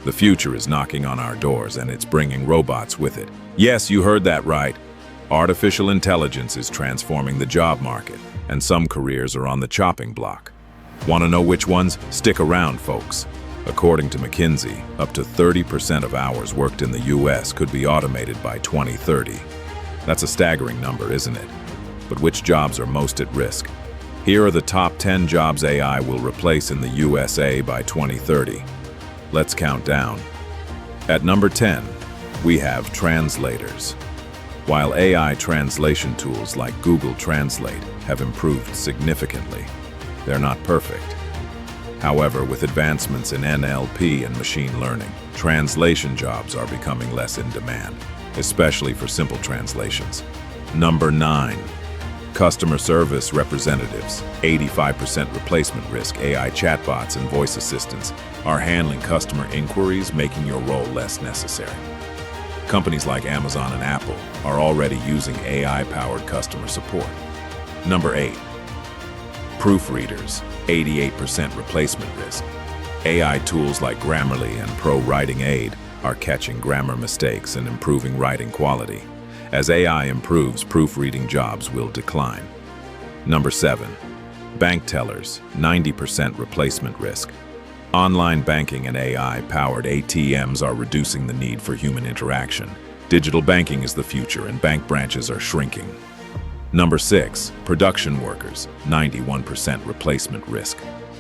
The future is knocking on our doors, and it's bringing robots with it. Yes, you heard that right. Artificial intelligence is transforming the job market, and some careers are on the chopping block. Want to know which ones? Stick around, folks. According to McKinsey, up to 30% of hours worked in the US could be automated by 2030. That's a staggering number, isn't it? But which jobs are most at risk? Here are the top 10 jobs AI will replace in the USA by 2030. Let's count down. At number 10, we have translators. While AI translation tools like Google Translate have improved significantly, they're not perfect. However, with advancements in NLP and machine learning, translation jobs are becoming less in demand, especially for simple translations. Number 9. Customer service representatives. 85% replacement risk. AI chatbots and voice assistants are handling customer inquiries, making your role less necessary. Companies like Amazon and Apple are already using AI-powered customer support. Number 8. Proofreaders. 88% replacement risk. AI tools like Grammarly and Pro Writing Aid are catching grammar mistakes and improving writing quality. As AI improves, proofreading jobs will decline. Number 7. Bank tellers. 90% replacement risk. Online banking and AI-powered ATMs are reducing the need for human interaction. Digital banking is the future, and bank branches are shrinking. Number 6. Production workers. 91% replacement risk.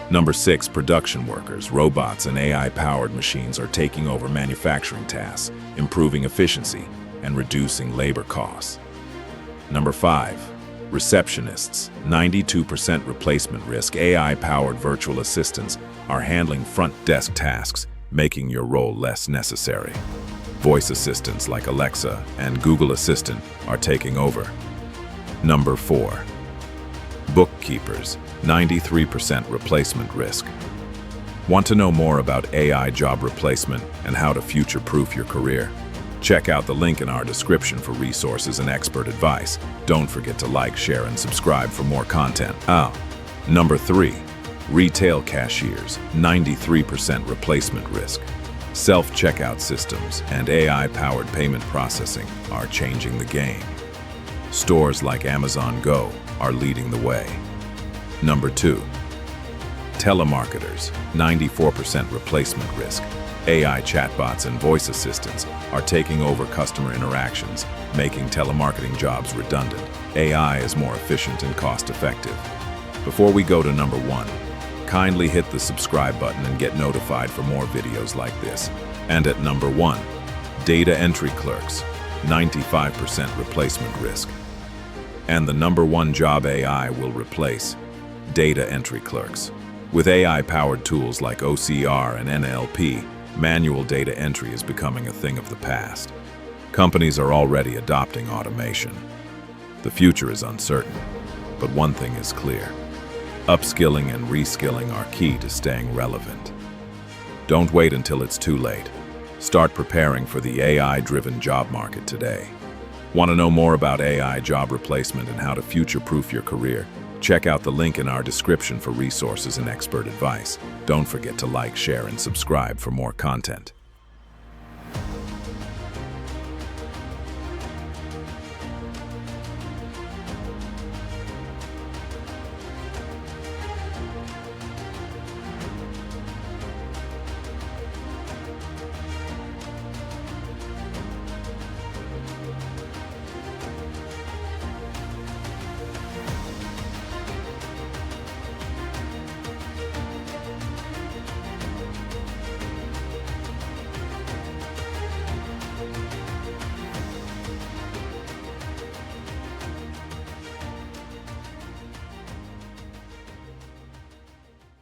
Number 6. Production workers. Robots and AI-powered machines are taking over manufacturing tasks, improving efficiency and reducing labor costs. Number 5. Receptionists. 92% replacement risk. AI-powered virtual assistants are handling front desk tasks, making your role less necessary. Voice assistants like Alexa and Google Assistant are taking over. Number 4. Bookkeepers. 93% replacement risk. Want to know more about AI job replacement and how to future-proof your career? Check out the link in our description for resources and expert advice. Don't forget to like, share, and subscribe for more content. Number 3. Retail cashiers. 93% replacement risk. Self-checkout systems and AI-powered payment processing are changing the game. Stores like Amazon Go are leading the way. Number 2. Telemarketers. 94% replacement risk. AI chatbots and voice assistants are taking over customer interactions, making telemarketing jobs redundant. AI is more efficient and cost-effective. Before we go to number 1, kindly hit the subscribe button and get notified for more videos like this. And at number 1, data entry clerks. 95% replacement risk. And the number 1 job AI will replace: data entry clerks. With AI-powered tools like OCR and NLP, manual data entry is becoming a thing of the past. Companies are already adopting automation. The future is uncertain, but one thing is clear: upskilling and reskilling are key to staying relevant. Don't wait until it's too late. Start preparing for the AI-driven job market today. Want to know more about AI job replacement and how to future-proof your career? Check out the link in our description for resources and expert advice. Don't forget to like, share, and subscribe for more content.